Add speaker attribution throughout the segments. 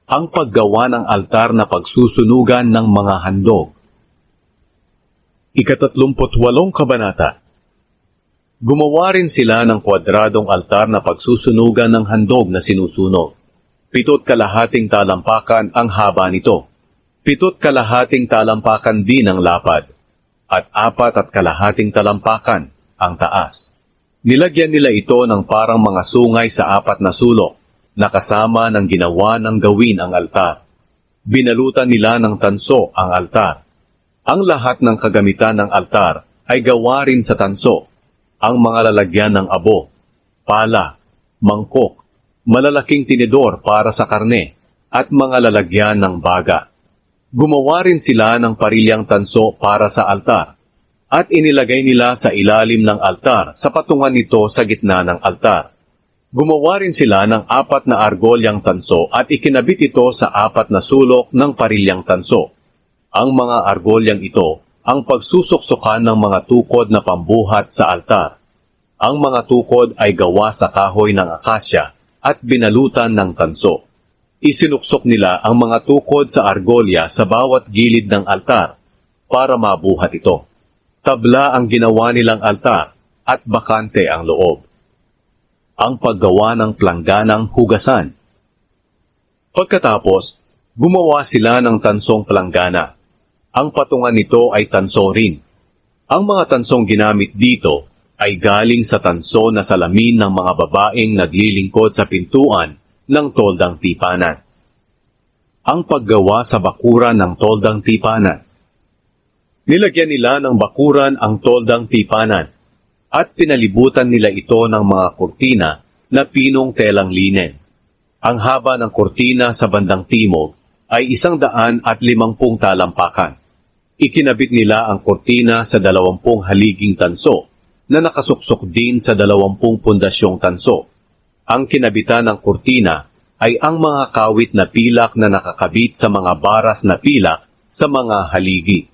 Speaker 1: ang paggawa ng altar na pagsusunugan ng mga handog. Ika-38 Kabanata. Gumawa rin sila ng kwadradong altar na pagsusunugan ng handog na sinusunog. 7.5 talampakan ang haba nito. 7.5 talampakan din ang lapad. At 4.5 talampakan ang taas. Nilagyan nila ito ng parang mga sungay sa 4 na sulok, na kasama ng ginawa ng gawin ang altar. Binalutan nila ng tanso ang altar. Ang lahat ng kagamitan ng altar ay gawa rin sa tanso. Ang mga lalagyan ng abo, pala, mangkok, malalaking tinidor para sa karne, at mga lalagyan ng baga. Gumawa rin sila ng parilyang tanso para sa altar, at inilagay nila sa ilalim ng altar sa patungan nito sa gitna ng altar. Gumawa rin sila ng 4 na argolyang tanso at ikinabit ito sa 4 na sulok ng parilyang tanso. Ang mga argolyang ito ang pagsusuksukan ng mga tukod na pambuhat sa altar. Ang mga tukod ay gawa sa kahoy ng akasya at binalutan ng tanso. Isinuksok nila ang mga tukod sa argolya sa bawat gilid ng altar para mabuhat ito. Tabla ang ginawa nilang altar at bakante ang loob. Ang paggawa ng plangganang hugasan. Pagkatapos, gumawa sila ng tansong planggana. Ang patungan nito ay tanso rin. Ang mga tansong ginamit dito ay galing sa tanso na salamin ng mga babaeng naglilingkod sa pintuan ng toldang tipanan. Ang paggawa sa bakuran ng toldang tipanan. Nilagyan nila ng bakuran ang toldang tipanan at pinalibutan nila ito ng mga kurtina na pinong telang linen. Ang haba ng kurtina sa bandang timog ay 150 talampakan. Ikinabit nila ang kurtina sa 20 haliging tanso na nakasuksok din sa 20 pundasyong tanso. Ang kinabitan ng kurtina ay ang mga kawit na pilak na nakakabit sa mga baras na pilak sa mga haligi.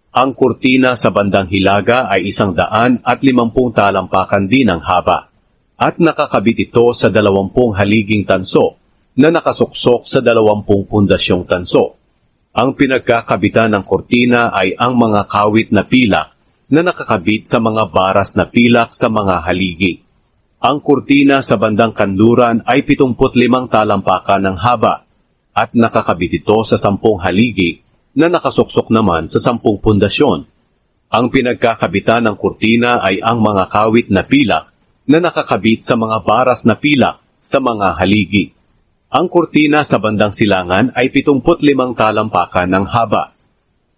Speaker 1: Ang kurtina sa bandang hilaga ay 150 talampakan din ang haba at nakakabit ito sa 20 haliging tanso na nakasuksok sa 20 pundasyong tanso. Ang pinagkakabitan ng kurtina ay ang mga kawit na pilak na nakakabit sa mga baras na pilak sa mga haligi. Ang kurtina sa bandang kanluran ay 75 talampakan ng haba at nakakabit ito sa 10 haligi na nakasuksok naman sa 10 pundasyon. Ang pinagkakabitan ng kurtina ay ang mga kawit na pilak na nakakabit sa mga baras na pilak sa mga haligi. Ang kurtina sa bandang silangan ay 75 talampakan ng haba.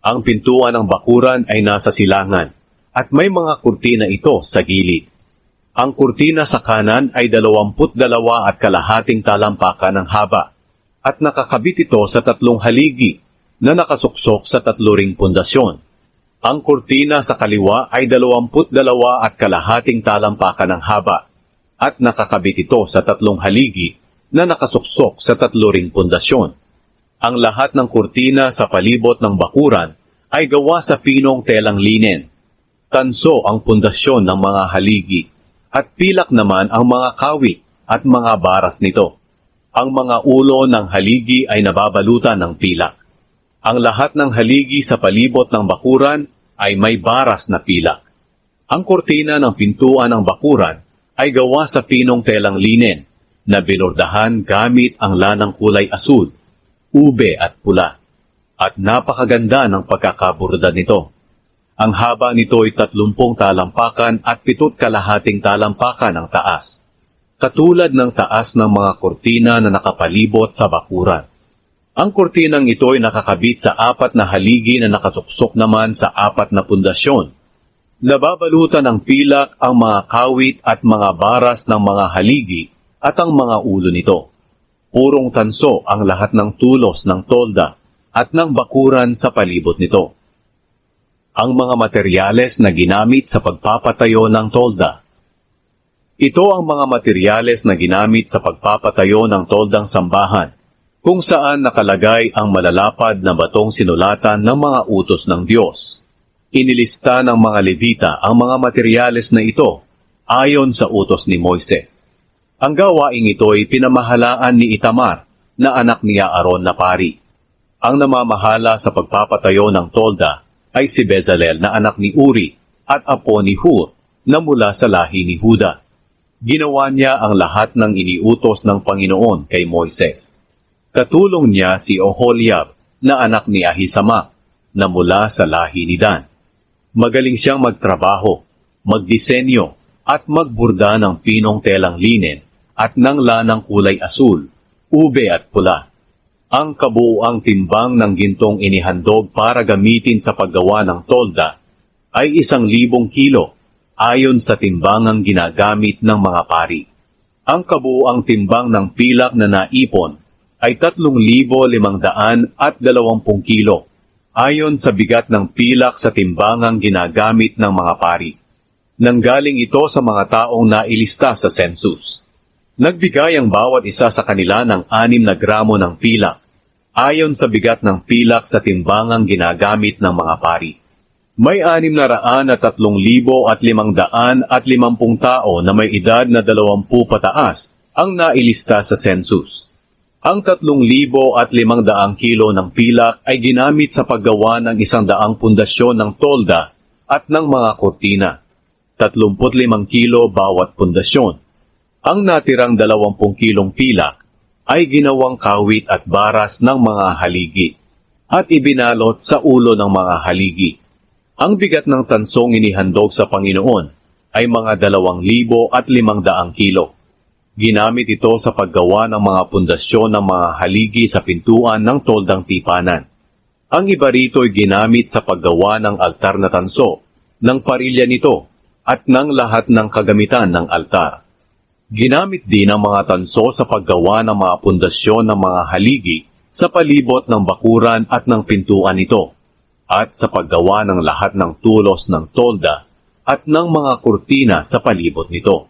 Speaker 1: Ang pintuan ng bakuran ay nasa silangan at may mga kurtina ito sa gilid. Ang kurtina sa kanan ay 22.5 talampakan ng haba at nakakabit ito sa 3 haligi na nakasuksok sa 3 ring pundasyon. Ang kurtina sa kaliwa ay 22.5 talampakan ng haba at nakakabit ito sa 3 haligi na nakasuksok sa 3 ring pundasyon. Ang lahat ng kurtina sa palibot ng bakuran ay gawa sa pinong telang linen. Tanso ang pundasyon ng mga haligi, at pilak naman ang mga kawit at mga baras nito. Ang mga ulo ng haligi ay nababalutan ng pilak. Ang lahat ng haligi sa palibot ng bakuran ay may baras na pilak. Ang kurtina ng pintuan ng bakuran ay gawa sa pinong telang linen, na binordahan gamit ang lanang kulay asul, ube at pula, at napakaganda ng pagkakaburda nito. Ang haba nito ay 30 talampakan at 7.5 talampakan ang taas, katulad ng taas ng mga kurtina na nakapalibot sa bakuran. Ang kurtinang ito ay nakakabit sa 4 na haligi na nakatuksok naman sa 4 na pundasyon. Nababalutan ng pilak ang mga kawit at mga baras ng mga haligi at ang mga ulo nito. Purong tanso ang lahat ng tulos ng tolda at ng bakuran sa palibot nito. Ang mga materyales na ginamit sa pagpapatayo ng tolda. Ito ang mga materyales na ginamit sa pagpapatayo ng toldang sambahan, kung saan nakalagay ang malalapad na batong sinulatan ng mga utos ng Diyos. Inilista ng mga Levita ang mga materyales na ito ayon sa utos ni Moises. Ang gawaing ito ay pinamahalaan ni Itamar na anak ni Aaron na pari. Ang namamahala sa pagpapatayo ng tolda ay si Bezalel na anak ni Uri at apo ni Hur na mula sa lahi ni Huda. Ginawa niya ang lahat ng iniutos ng Panginoon kay Moises. Katulong niya si Oholiab na anak ni Ahisamak na mula sa lahi ni Dan. Magaling siyang magtrabaho, magdisenyo at magburda ng pinong telang linen at ng lanang kulay asul, ube at pula. Ang kabuuang timbang ng gintong inihandog para gamitin sa paggawa ng tolda ay 1,000 kilo ayon sa timbangang ginagamit ng mga pari. Ang kabuuang timbang ng pilak na naipon ay 3,520 kilo ayon sa bigat ng pilak sa timbangang ginagamit ng mga pari. Nanggaling ito sa mga taong nailista sa census. Nagbigay ang bawat isa sa kanila ng 6 na gramo ng pilak ayon sa bigat ng pilak sa timbangang ginagamit ng mga pari. May 603,550 tao na may edad na 20 pataas ang nailista sa census. Ang 3,500 kilo ng pilak ay ginamit sa paggawa ng 100 pundasyon ng tolda at ng mga kortina. 35 kilo bawat pundasyon. Ang natirang 20 kilong pilak ay ginawang kawit at baras ng mga haligi at ibinalot sa ulo ng mga haligi. Ang bigat ng tansong inihandog sa Panginoon ay mga 2,500 kilo. Ginamit ito sa paggawa ng mga pundasyon ng mga haligi sa pintuan ng toldang tipanan. Ang iba rito ay ginamit sa paggawa ng altar na tanso, ng parilya nito, at ng lahat ng kagamitan ng altar. Ginamit din ang mga tanso sa paggawa ng mga pundasyon ng mga haligi sa palibot ng bakuran at ng pintuan nito, at sa paggawa ng lahat ng tulos ng tolda at ng mga kurtina sa palibot nito.